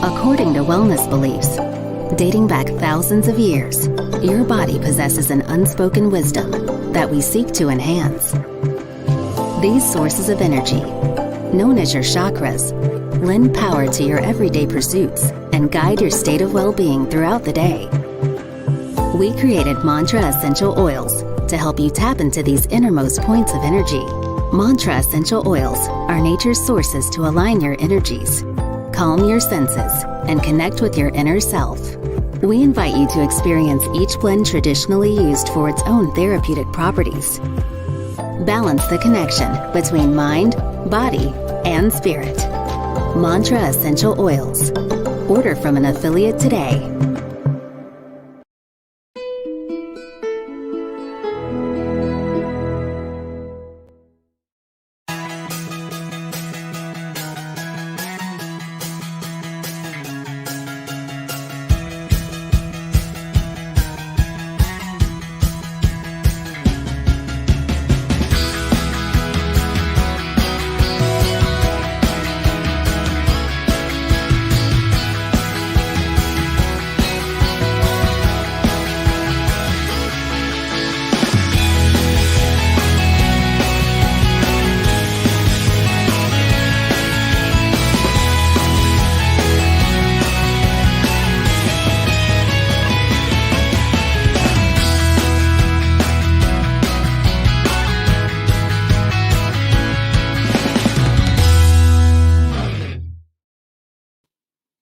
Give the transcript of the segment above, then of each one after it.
According to wellness beliefs, dating back thousands of years, your body possesses an unspoken wisdom that we seek to enhance. These sources of energy, known as your chakras, lend power to your everyday pursuits and guide your state of well-being throughout the day. We created Mantra Essential Oils to help you tap into these innermost points of energy. Mantra Essential Oils are nature's sources to align your energies, calm your senses, and connect with your inner self. We invite you to experience each blend traditionally used for its own therapeutic properties. Balance the connection between mind, body, and spirit. Mantra Essential Oils. Order from an affiliate today.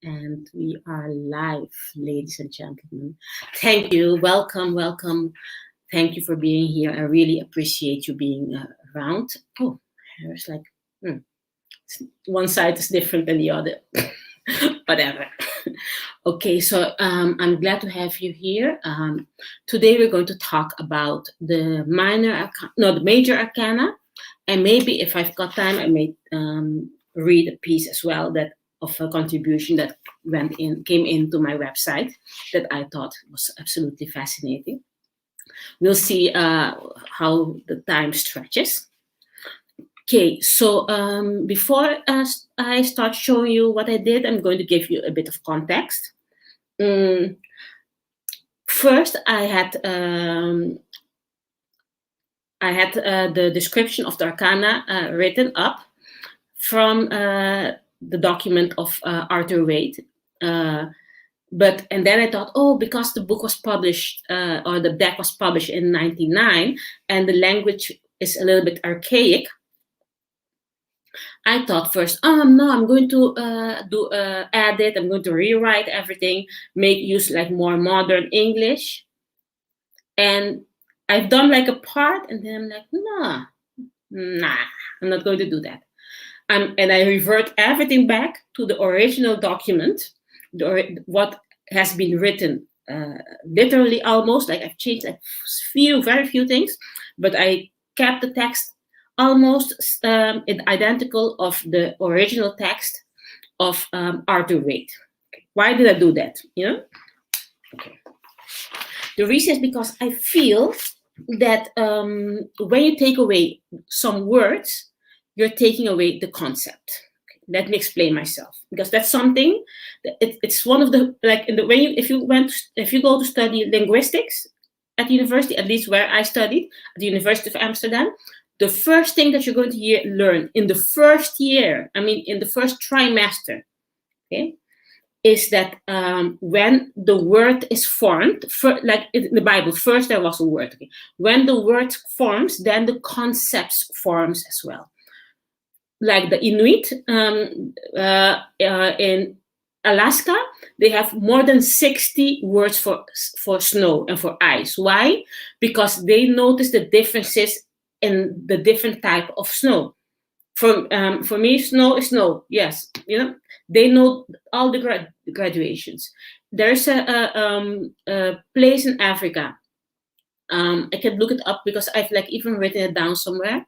And we are live, ladies and gentlemen. Thank you. Welcome, welcome. Thank you for being here. I really appreciate you being around. Oh, there's like, one side is different than the other. Whatever. Okay, so I'm glad to have you here. Today we're going to talk about the Major Arcana. And maybe if I've got time, I may read a piece as well of a contribution that came into my website that I thought was absolutely fascinating. We'll see how the time stretches. Okay, so before I start showing you what I did, I'm going to give you a bit of context. First, I had the description of the Arcana written up from the document of Arthur Waite. And then I thought, because the book was published, or the deck was published in 1999, and the language is a little bit archaic, I thought first, no, I'm going to edit, I'm going to rewrite everything, use like more modern English. And I've done like a part, and then I'm like, nah, I'm not going to do that. And I revert everything back to the original document, what has been written, literally almost, like I've changed like very few things, but I kept the text almost identical of the original text of Arthur Waite. Okay. Why did I do that? Okay. The reason is because I feel that when you take away some words, you're taking away the concept. Okay, let me explain myself, because that's something that it's one of the if you go to study linguistics at university, at least where I studied at the University of Amsterdam, the first thing that you're going to learn in the first year, in the first trimester, okay, is that when the word is formed, like in the Bible, first there was a word. Okay? When the word forms, then the concepts forms as well. Like the Inuit in Alaska, they have more than 60 words for snow and for ice. Why? Because they notice the differences in the different type of snow. For me, snow is snow. Yes, they know all the graduations. There's a place in Africa. I can look it up because I've even written it down somewhere,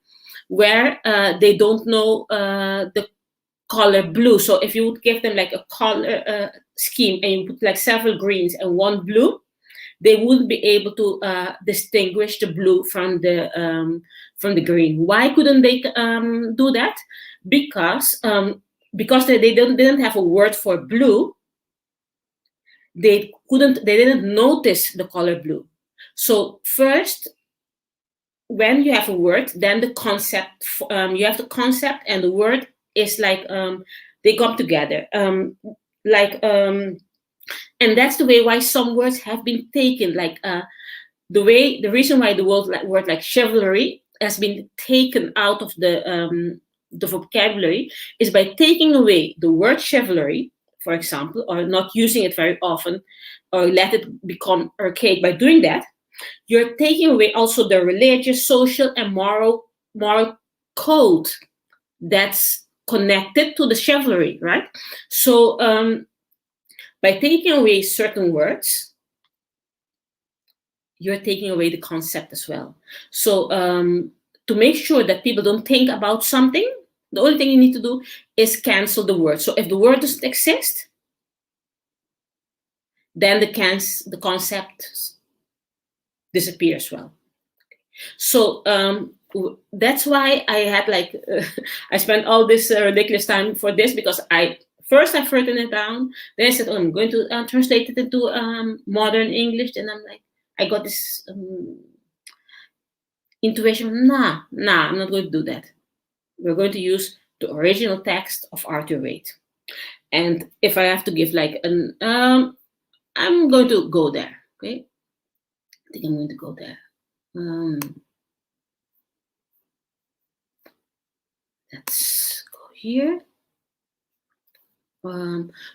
where they don't know the color blue. So if you would give them like a color scheme and you put like several greens and one blue, they wouldn't be able to distinguish the blue from the green. Why couldn't they do that? Because because they didn't have a word for blue, they didn't notice the color blue. So first, when you have a word, then the concept, you have the concept and the word is like, they come together. And that's the way why some words have been taken, like the reason why the word like chivalry has been taken out of the vocabulary is by taking away the word chivalry, for example, or not using it very often, or let it become archaic. By doing that, you're taking away also the religious, social, and moral code that's connected to the chivalry, right? So by taking away certain words, you're taking away the concept as well. So to make sure that people don't think about something, the only thing you need to do is cancel the word. So if the word doesn't exist, then the concept disappears as well. So that's why I had like I spent all this ridiculous time for this, because first I've written it down, then I said, oh, I'm going to translate it into modern English, and I'm like, I got this intuition, nah, I'm not going to do that. We're going to use the original text of Arthur Waite. And if I have to give like an, I'm going to go there, okay? I think I'm going to go there. Let's go here.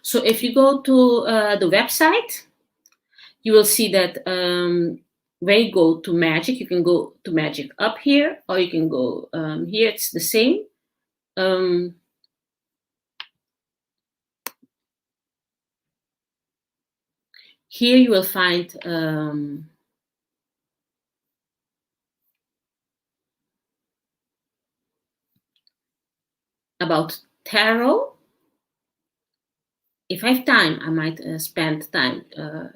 So if you go to the website, you will see that when you go to magic, you can go to magic up here, or you can go here. It's the same. Here you will find about tarot. If I have time, I might spend time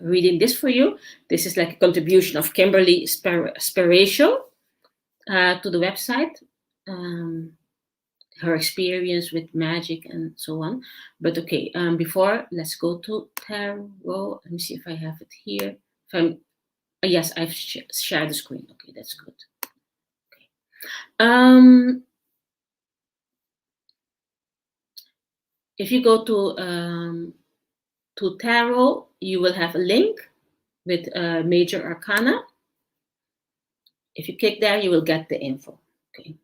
reading this for you. This is like a contribution of Kimberly Sparatio to the website, her experience with magic and so on. But okay, before, let's go to tarot. Let me see if I have it here. Yes, I've shared the screen. Okay, that's good. Okay. If you go to tarot, you will have a link with Major Arcana. If you click there, you will get the info. Okay.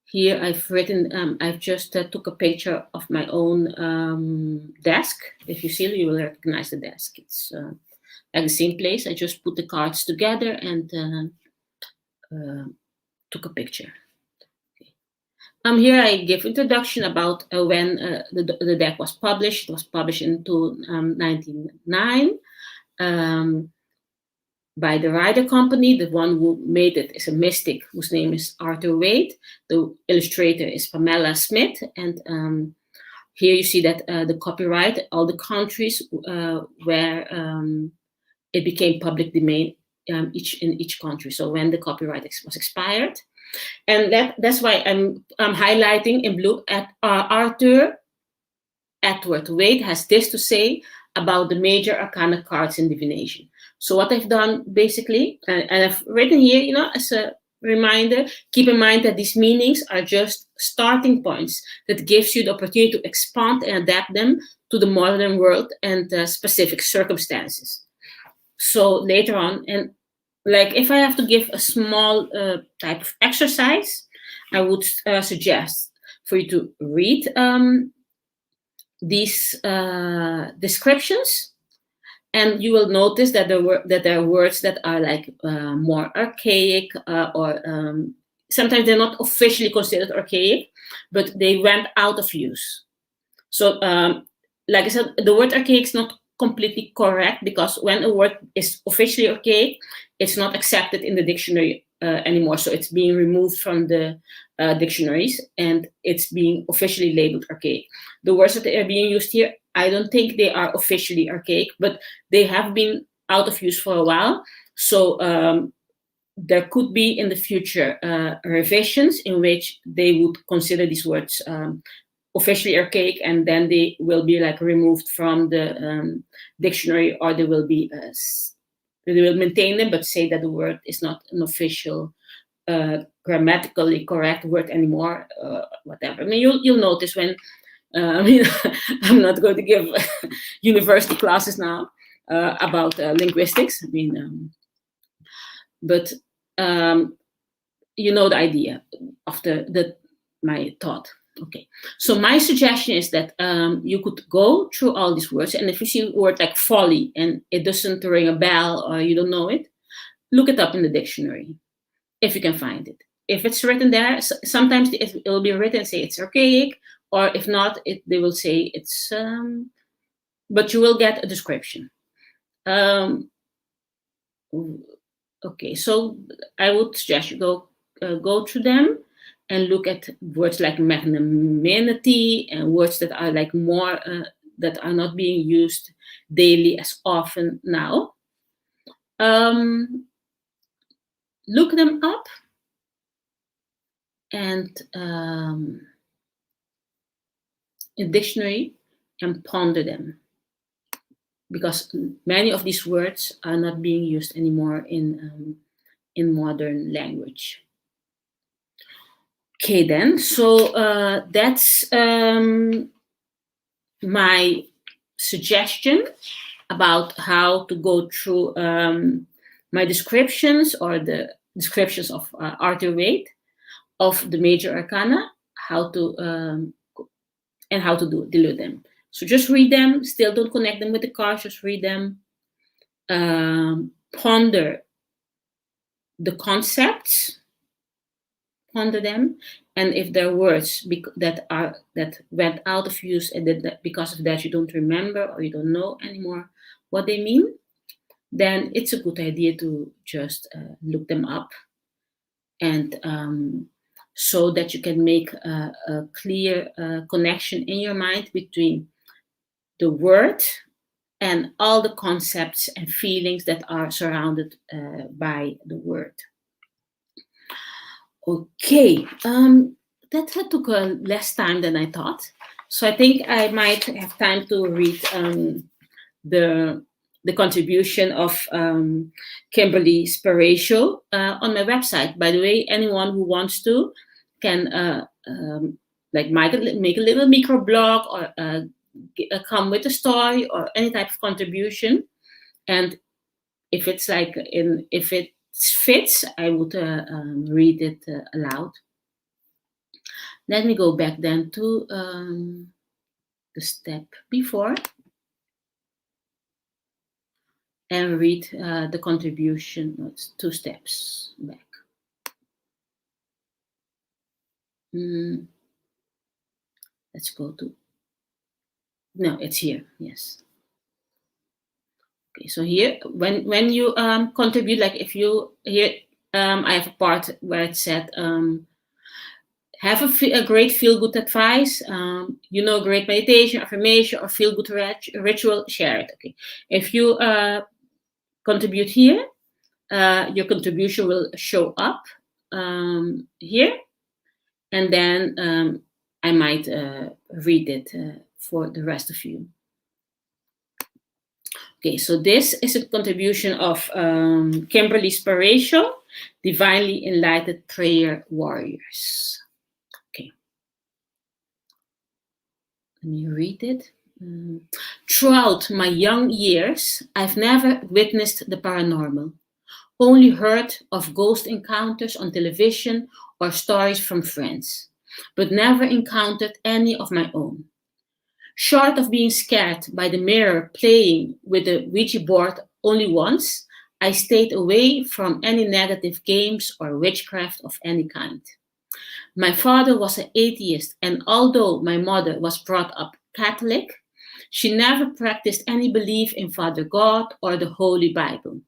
Here I've written, I've just took a picture of my own desk. If you see it, you will recognize the desk. It's at the same place. I just put the cards together and took a picture. Here I give introduction about when the deck was published. It was published in 1909 by the Rider Company. The one who made it is a mystic whose name is Arthur Waite. The illustrator is Pamela Smith. And here you see that the copyright, all the countries where it became public domain in each country. So when the copyright was expired. And that's why I'm highlighting in blue at Arthur Edward Waite has this to say about the Major Arcana cards in divination. So what I've done basically, and I've written here, as a reminder, keep in mind that these meanings are just starting points that gives you the opportunity to expand and adapt them to the modern world and specific circumstances. So later on, and like if I have to give a small type of exercise, I would suggest for you to read these descriptions, and you will notice that there are words that are like more archaic, or sometimes they're not officially considered archaic, but they went out of use. So like I said, the word archaic is not completely correct, because when a word is officially archaic, it's not accepted in the dictionary anymore. So it's being removed from the dictionaries and it's being officially labeled archaic. The words that are being used here, I don't think they are officially archaic, but they have been out of use for a while. So there could be in the future revisions in which they would consider these words officially archaic, and then they will be like removed from the dictionary, or they will be they will maintain them but say that the word is not an official grammatically correct word anymore, whatever. I mean, you'll notice when I mean, I'm not going to give university classes now about linguistics. I mean, but you know the idea of my thought. Okay, so my suggestion is that you could go through all these words, and if you see a word like folly and it doesn't ring a bell or you don't know it, look it up in the dictionary if you can find it. If it's written there, sometimes it will be written, say it's archaic, or if not, they will say it's, but you will get a description. Okay, so I would suggest you go through them and look at words like magnanimity and words that are like more, that are not being used daily as often now. Look them up and in dictionary and ponder them, because many of these words are not being used anymore in modern language. Okay, then, so that's my suggestion about how to go through my descriptions, or the descriptions of Arthur Waite of the Major Arcana, how to and how to deal with them. So just read them. Still don't connect them with the cards. Just read them. Ponder the concepts. Ponder them, and if there are words that went out of use, and that because of that you don't remember or you don't know anymore what they mean, then it's a good idea to just look them up, and so that you can make a clear connection in your mind between the word and all the concepts and feelings that are surrounded by the word. Okay, that took less time than I thought. So I think I might have time to read the contribution of Kimberly Sparatio on my website. By the way, anyone who wants to can like make a little microblog, or come with a story or any type of contribution. And if it's like if it fits, I would read it aloud. Let me go back then to the step before and read the contribution. No, it's 2 steps back. Let's go to, no, it's here, yes. Okay, so here, when you contribute, like if you, here, I have a part where it said, have a great feel-good advice, great meditation, affirmation, or feel-good ritual, share it. Okay, if you contribute here, your contribution will show up here, and then I might read it for the rest of you. Okay, so this is a contribution of Kimberly Sparatio, Divinely Enlightened Prayer Warriors. Okay, let me read it. Throughout my young years, I've never witnessed the paranormal, only heard of ghost encounters on television or stories from friends, but never encountered any of my own. Short of being scared by the mirror playing with the Ouija board only once, I stayed away from any negative games or witchcraft of any kind. My father was an atheist, and although my mother was brought up Catholic, she never practiced any belief in Father God or the Holy Bible.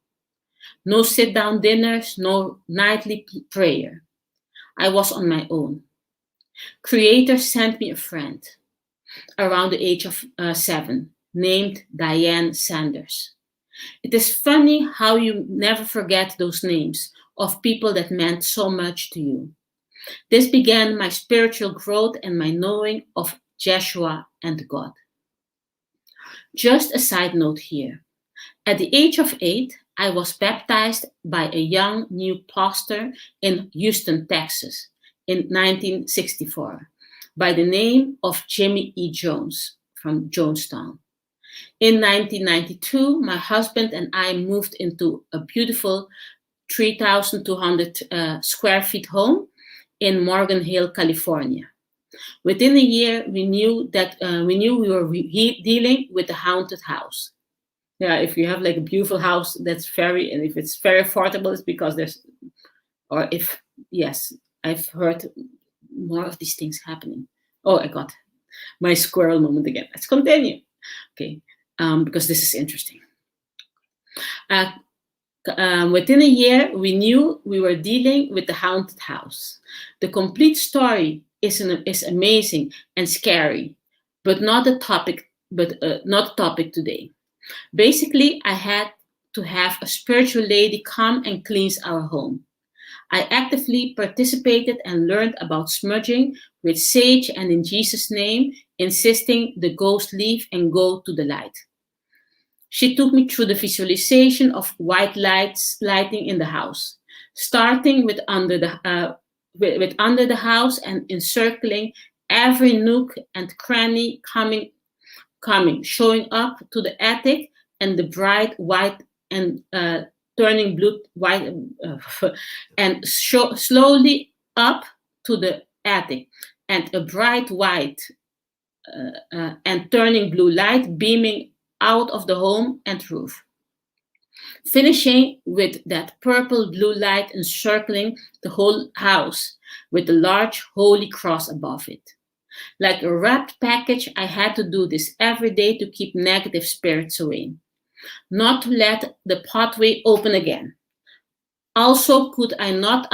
No sit-down dinners, no nightly prayer. I was on my own. Creator sent me a friend around the age of 7, named Diane Sanders. It is funny how you never forget those names of people that meant so much to you. This began my spiritual growth and my knowing of Jeshua and God. Just a side note here. At the age of 8, I was baptized by a young new pastor in Houston, Texas in 1964 by the name of Jimmy E. Jones from Jonestown. In 1992, my husband and I moved into a beautiful 3,200 square feet home in Morgan Hill, California. Within a year, we knew we were dealing with a haunted house. Yeah, if you have like a beautiful house, that's and if it's very affordable, it's because I've heard more of these things happening. Oh, I got my squirrel moment again. Let's continue. Okay, because this is interesting. Within a year, we knew we were dealing with the haunted house. The complete story is amazing and scary, but not a topic. Not a topic today. Basically, I had to have a spiritual lady come and cleanse our home. I actively participated and learned about smudging with sage and in Jesus' name, insisting the ghost leave and go to the light. She took me through the visualization of white lighting in the house, starting with under the house and encircling every nook and cranny coming, showing up to the attic and the bright white and turning blue white and slowly up to the attic and a bright white and turning blue light beaming out of the home and roof, finishing with that purple blue light encircling the whole house with a large holy cross above it. Like a wrapped package, I had to do this every day to keep negative spirits away, not to let the pathway open again. Also, could I not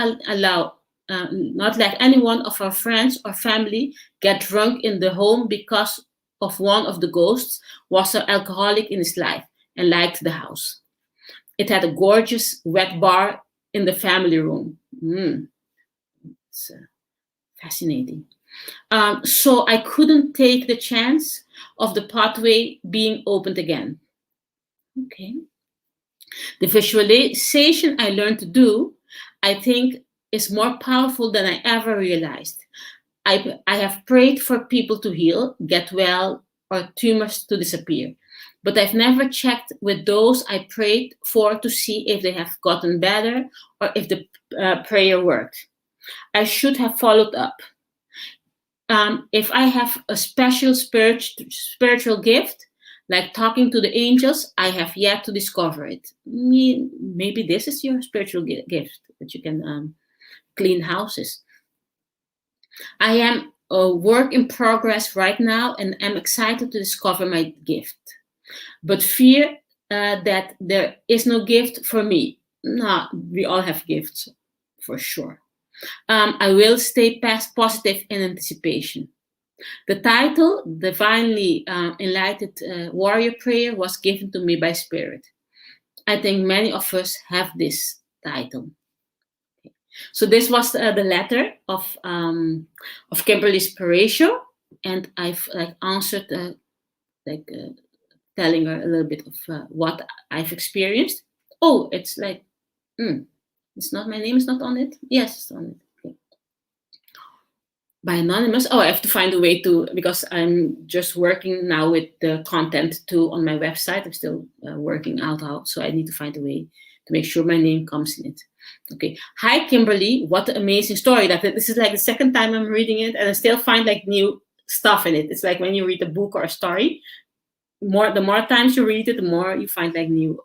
not let anyone of our friends or family get drunk in the home because of one of the ghosts was an alcoholic in his life and liked the house. It had a gorgeous wet bar in the family room. It's fascinating. So I couldn't take the chance of the pathway being opened again. Okay. The visualization I learned to do, I think, is more powerful than I ever realized. I have prayed for people to heal, get well, or tumors to disappear. But I've never checked with those I prayed for to see if they have gotten better or if the prayer worked. I should have followed up. If I have a special spiritual gift, like talking to the angels, I have yet to discover it. Maybe this is your spiritual gift, that you can clean houses. I am a work in progress right now and am excited to discover my gift, but fear that there is no gift for me. No, we all have gifts, for sure. I will stay positive in anticipation. The title, Divinely Enlightened Warrior Prayer, was given to me by Spirit. I think many of us have this title. Okay. So this was the letter of Kimberly Spiratio, and I've answered, telling her a little bit of what I've experienced. Oh, it's it's not, my name is not on it. Yes, it's on it. Okay. By anonymous. Oh, I have to find a way to, because I'm just working now with the content too on my website. I'm still working out, so I need to find a way to make sure my name comes in it. Okay. Hi, Kimberly. What an amazing story. This is like the second time I'm reading it, and I still find like new stuff in it. It's like when you read a book or a story, the more times you read it, the more you find like new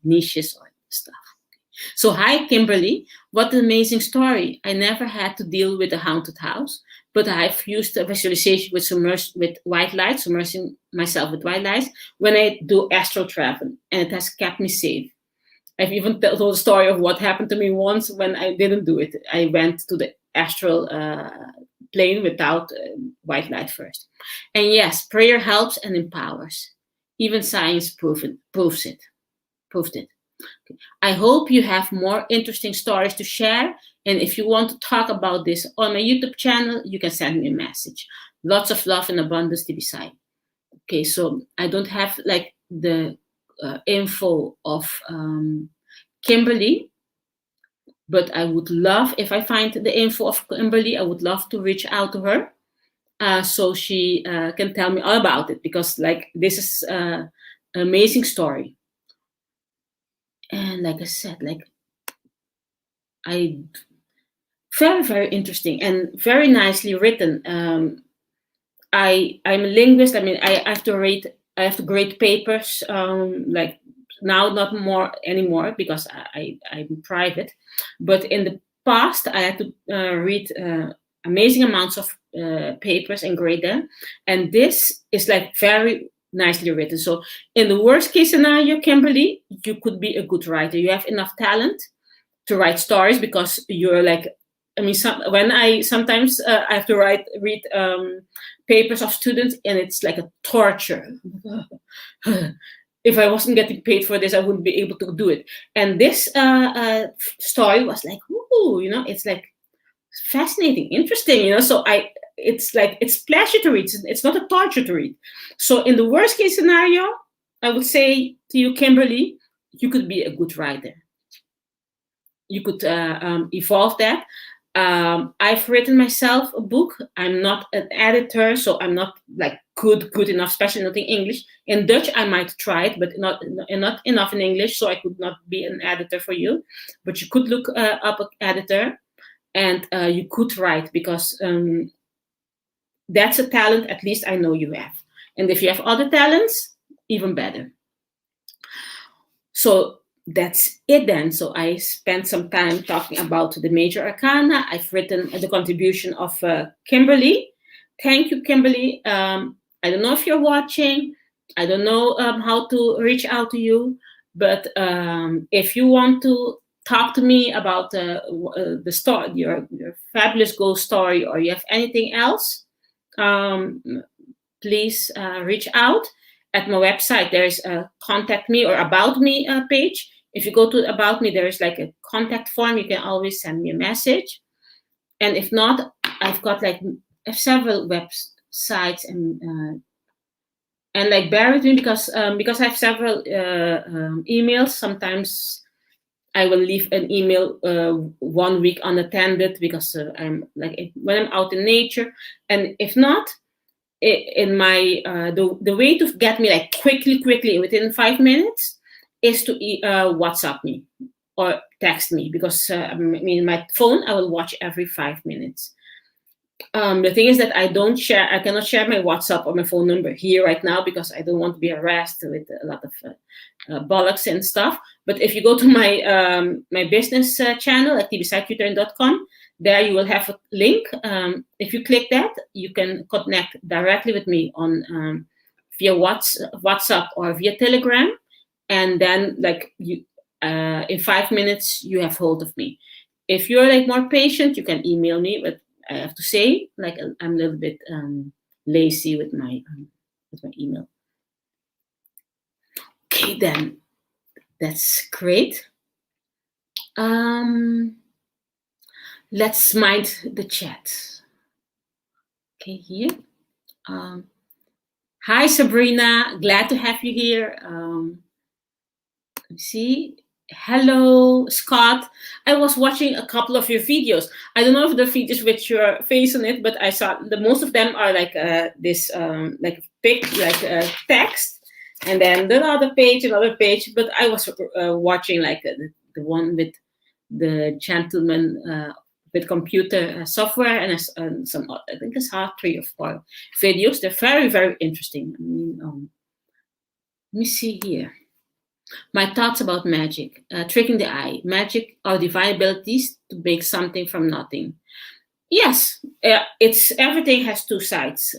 niches or stuff. So, hi, Kimberly. What an amazing story. I never had to deal with a haunted house, but I've used a visualization with white light, submersing myself with white lights when I do astral travel, and it has kept me safe. I've even told the story of what happened to me once when I didn't do it. I went to the astral plane without white light first. And yes, prayer helps and empowers. Even science proved it. I hope you have more interesting stories to share. And if you want to talk about this on my YouTube channel, you can send me a message. Lots of love and abundance, TIBISAY. Okay, so I don't have like the info of Kimberly, but I would love, if I find the info of Kimberly, I would love to reach out to her so she can tell me all about it, because like this is an amazing story. And like I said, like very, very interesting and very nicely written. I'm a linguist. I mean, I have to grade papers. Like now, not more anymore because I'm private. But in the past, I had to read amazing amounts of papers and grade them. And this is like very nicely written. So in the worst case scenario, Kimberly, you could be a good writer. You have enough talent to write stories because you're like, I mean, when I sometimes I have to read papers of students, and it's like a torture. If I wasn't getting paid for this, I wouldn't be able to do it. And this story was like, ooh, you know, it's like fascinating, interesting, you know. So it's like it's pleasure to read. It's not a torture to read. So in the worst case scenario, I would say to you, Kimberly, you could be a good writer. You could evolve that. I've written myself a book. I'm not an editor, so I'm not like good enough, especially not in English. In Dutch, I might try it, but not enough in English, so I could not be an editor for you. But you could look up an editor, and you could write, because that's a talent at least I know you have. And if you have other talents, even better. So that's it then. So I spent some time talking about the Major Arcana. I've written the contribution of Kimberly. Thank you, Kimberly. I don't know if you're watching. I don't know how to reach out to you. But if you want to talk to me about the story, your fabulous ghost story, or you have anything else, please reach out. At my website, there's a contact me or about me page. If you go to about me, there's like a contact form. You can always send me a message. And if not, I've got like several websites, and like bear with me because I have several emails. Sometimes I will leave an email 1 week unattended because I'm like when I'm out in nature. And if not, in my the way to get me like quickly within 5 minutes is to WhatsApp me or text me, because I mean, my phone I will watch every 5 minutes. The thing is that I cannot share my WhatsApp or my phone number here right now because I don't want to be harassed with a lot of bollocks and stuff. But if you go to my my business channel at TIBISAYtutoring.com, there you will have a link. If you click that, you can connect directly with me on via WhatsApp or via Telegram, and then like you in 5 minutes you have hold of me. If you're like more patient, you can email me, but I have to say, like, I'm a little bit lazy with my email. Okay, then that's great. Let's mind the chat. Okay, here. Hi, Sabrina. Glad to have you here. Let me see. Hello, Scott. I was watching a couple of your videos. I don't know if the videos with your face on it, but I saw most of them are like this, like text, and then another page. But I was watching like the one with the gentleman with computer software, and some, I think it's 3 or 4 videos. They're very, very interesting. I mean, let me see here. My thoughts about magic. Tricking the eye. Magic are divine abilities to make something from nothing. Yes, it's everything has 2 sides.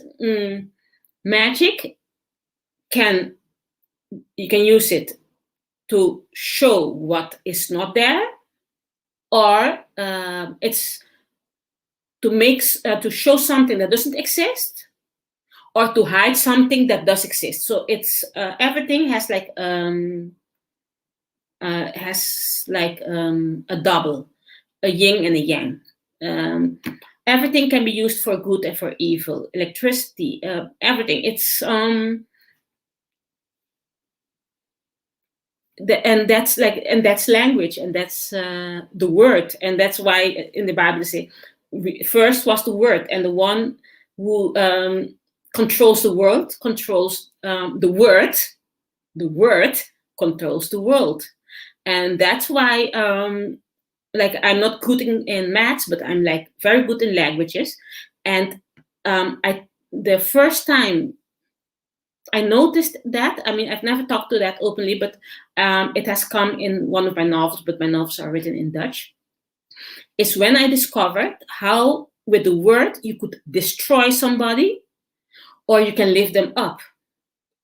Magic you can use it to show what is not there, or it's to to show something that doesn't exist, or to hide something that does exist. So it's everything has like has like a double, a yin and a yang. Everything can be used for good and for evil. Electricity, everything. It's and that's language, and that's the word, and that's why in the Bible they say first was the word, and the one who controls the world controls the word. The word controls the world, and that's why like I'm not good in maths, but I'm like very good in languages. And the first time I noticed that, I mean, I've never talked to that openly, but it has come in one of my novels, but my novels are written in Dutch, is when I discovered how with the word you could destroy somebody or you can lift them up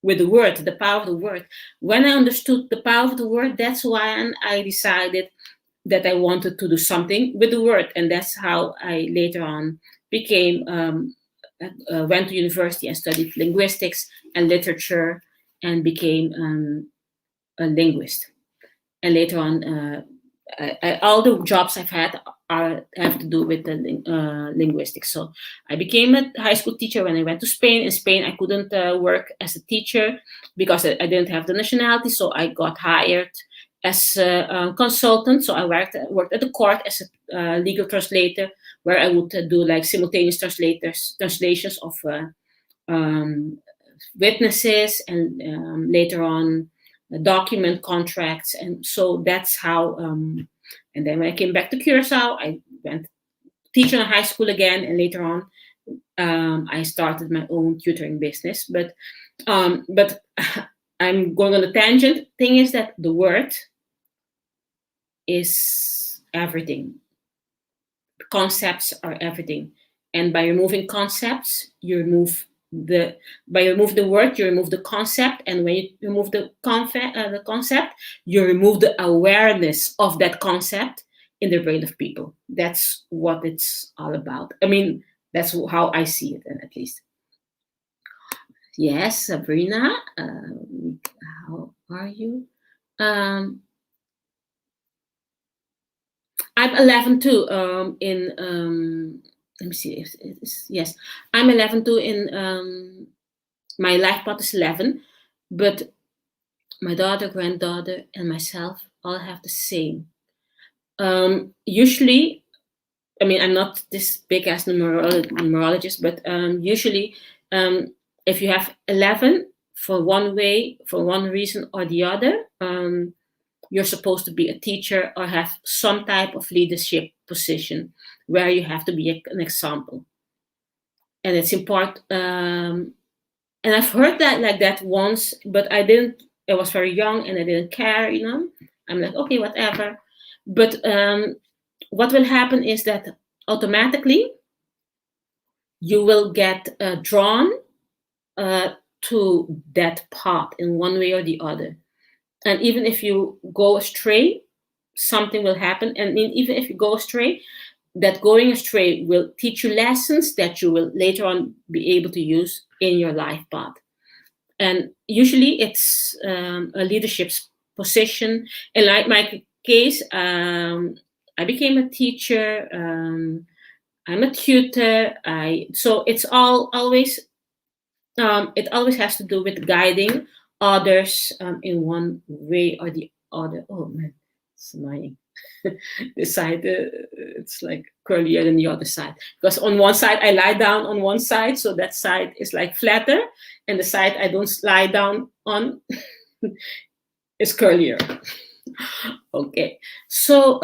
with the word, the power of the word. When I understood the power of the word, that's why I decided that I wanted to do something with the word. And that's how I later on became went to university and studied linguistics and literature and became a linguist. And later on, all the jobs I've had have to do with the linguistics. So I became a high school teacher when I went to Spain. In Spain, I couldn't work as a teacher because I didn't have the nationality. So I got hired as a consultant. So I worked at the court as a legal translator, where I would do like simultaneous translations of witnesses, and later on document contracts. And so that's how and then when I came back to Curacao, I went teaching in high school again, and later on I started my own tutoring business. But I'm going on a tangent. Thing is that the word is everything. Concepts are everything, and by removing concepts, you remove the word, you remove the concept, and when you remove the concept, you remove the awareness of that concept in the brain of people. That's what it's all about. I mean, that's how I see it, at least. Yes, Sabrina, how are you? I'm 11 too. Let me see if it is. Yes, I'm 11 too. In my life path is 11, but my daughter, granddaughter, and myself all have the same. Usually, I mean, I'm not this big as numerologist, but usually, if you have 11 for one reason or the other, you're supposed to be a teacher or have some type of leadership position where you have to be an example. And it's important. And I've heard that like that once, but I was very young and I didn't care, I'm like, okay, whatever. But what will happen is that automatically you will get drawn to that path in one way or the other. And even if you go astray, something will happen. And even if you go astray, that going astray will teach you lessons that you will later on be able to use in your life path. And usually it's a leadership position. In like my case, I became a teacher. I'm a tutor. So it's always it always has to do with guiding others in one way or the other. Oh man, it's annoying. This side, it's like curlier than the other side. Because on one side, I lie down on one side, so that side is like flatter, and the side I don't lie down on is curlier. Okay, so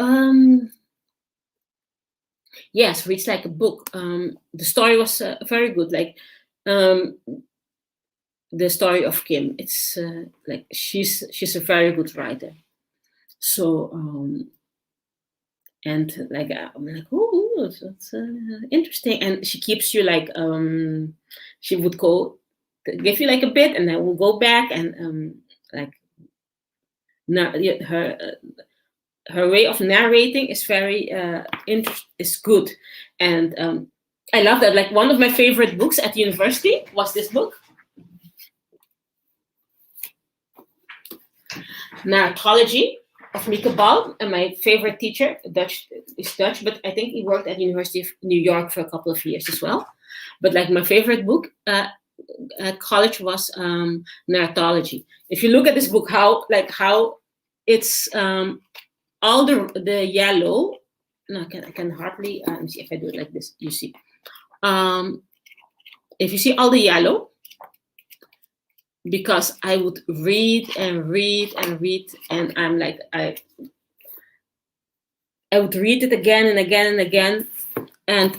yes, reads like a book. The story was very good. Like the story of Kim. It's like she's a very good writer. So and like I'm like, oh, that's interesting. And she keeps you like she would go give you like a bit, and then we'll go back and like her way of narrating is very is good, and I love that. Like one of my favorite books at university was this book, Narratology. of Mieke Bal, and my favorite teacher, is Dutch, but I think he worked at University of New York for a couple of years as well. But like my favorite book at college was Narratology. If you look at this book, how it's all the yellow. No, I can hardly. Let me see if I do it like this. You see, if you see all the yellow, because I would read and read and read, and I'm like I would read it again and again and again, and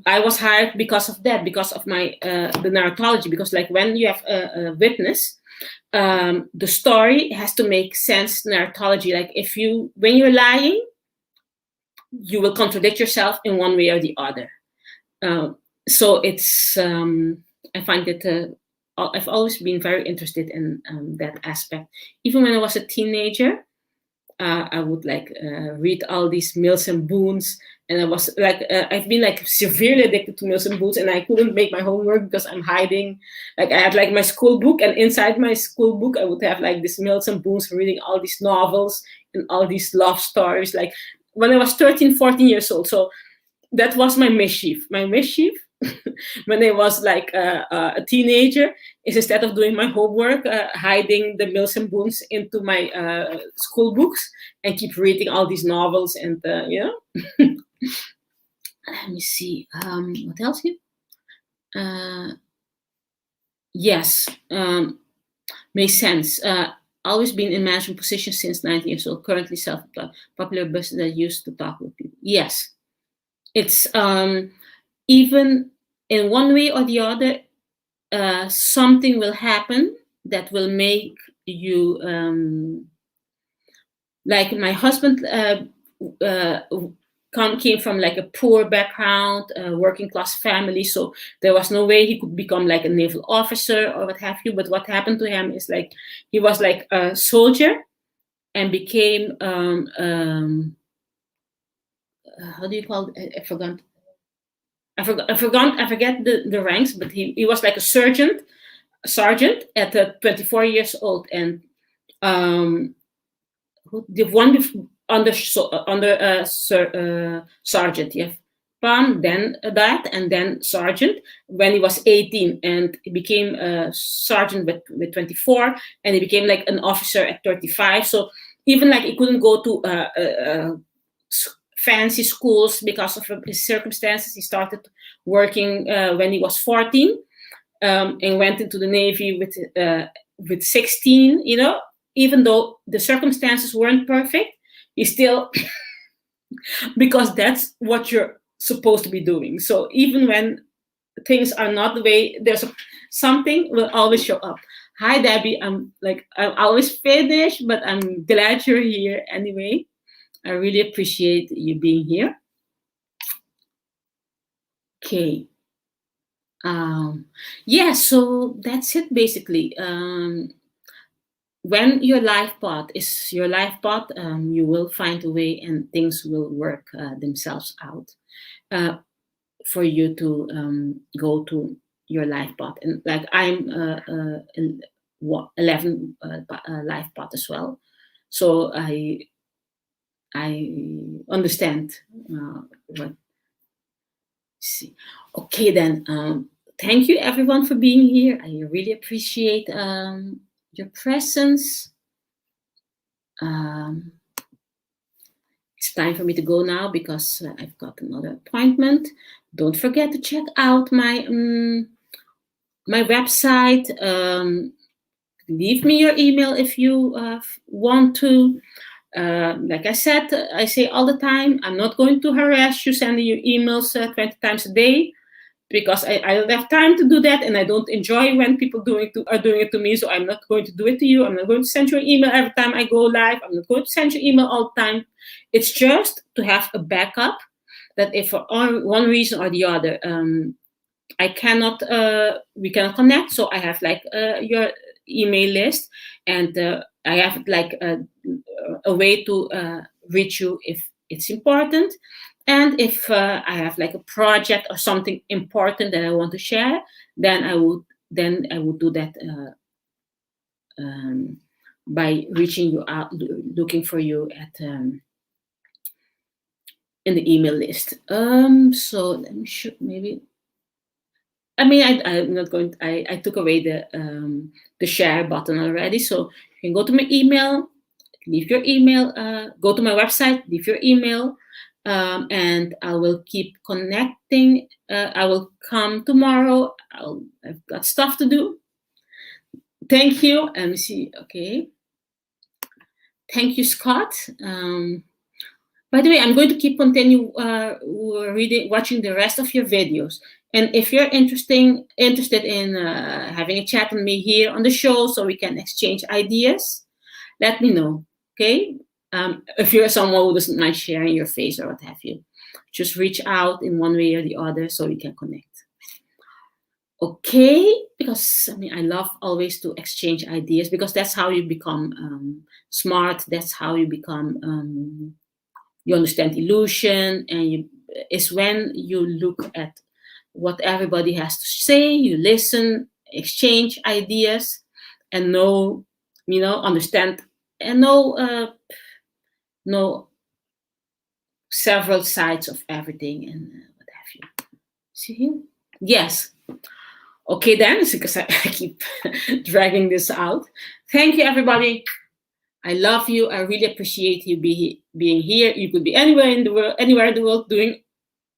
I was hired because of that, because of my the narratology. Because like when you have a witness, the story has to make sense. Narratology, like when you're lying, you will contradict yourself in one way or the other. So it's I find it. I've always been very interested in that aspect. Even when I was a teenager, I would like read all these Mills and Boons, and I was like, I've been like severely addicted to Mills and Boons, and I couldn't make my homework because I'm hiding. Like I had like my school book, and inside my school book, I would have like this Mills and Boons, reading all these novels and all these love stories. Like when I was 13, 14 years old. So that was my mischief. My mischief when I was like a teenager is, instead of doing my homework, hiding the Mills and Boons into my school books and keep reading all these novels and you know. Let me see what else here. Yes, makes sense. Always been in management positions since 19 years old. Currently self-employed. Popular business that used to talk with people. Yes, it's even in one way or the other, something will happen that will make you like my husband came from like a poor background, working class family, so there was no way he could become like a naval officer or what have you. But what happened to him is like he was like a soldier and became how do you call it? I forget the ranks, but he was like a sergeant at 24 years old, and the one under sergeant, yeah, Pam, then that, and then sergeant when he was 18, and he became a sergeant with 24, and he became like an officer at 35. So even like he couldn't go to fancy schools because of his circumstances. He started working when he was 14, and went into the Navy with 16. You know, even though the circumstances weren't perfect, he still because that's what you're supposed to be doing. So even when things are not the way, something will always show up. Hi, Debbie. I'm always finished, but I'm glad you're here anyway. I really appreciate you being here. Okay. Yeah, so that's it basically. When your life path is your life path, you will find a way and things will work themselves out for you to go to your life path. And like I'm 11 life path as well. So I understand what. See. Okay, then. Thank you, everyone, for being here. I really appreciate your presence. It's time for me to go now because I've got another appointment. Don't forget to check out my my website. Leave me your email if you want to. Like I said, I say all the time, I'm not going to harass you sending you emails 20 times a day, because I don't have time to do that, and I don't enjoy when people are doing it to me. So I'm not going to do it to you. I'm not going to send you an email every time I go live. I'm not going to send you email all the time. It's just to have a backup that if for one reason or the other we cannot connect. So I have like your email list, and I have like a way to reach you if it's important. And if I have like a project or something important that I want to share, then I would do that by reaching you out, looking for you at in the email list. So let me show maybe. I mean, I'm not going. I took away the share button already, so you can go to my email, leave your email. Go to my website, leave your email, and I will keep connecting. I will come tomorrow. I've got stuff to do. Thank you. Let me see. Okay. Thank you, Scott. By the way, I'm going to keep continue watching the rest of your videos. And if you're interested in having a chat with me here on the show so we can exchange ideas, let me know, okay? If you're someone who doesn't mind sharing your face or what have you, just reach out in one way or the other so we can connect. Okay, because I mean, I love always to exchange ideas because that's how you become smart. That's how you become, you understand illusion, and it's when you look at what everybody has to say, you listen, exchange ideas, and understand, and know several sides of everything, and what have you. See here? Yes. Okay, then, because I keep dragging this out. Thank you, everybody. I love you. I really appreciate you being here. You could be anywhere in the world, doing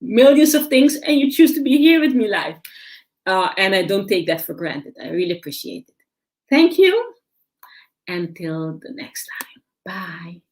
millions of things, and you choose to be here with me live. And I don't take that for granted. I really appreciate it. Thank you. Until the next time. Bye.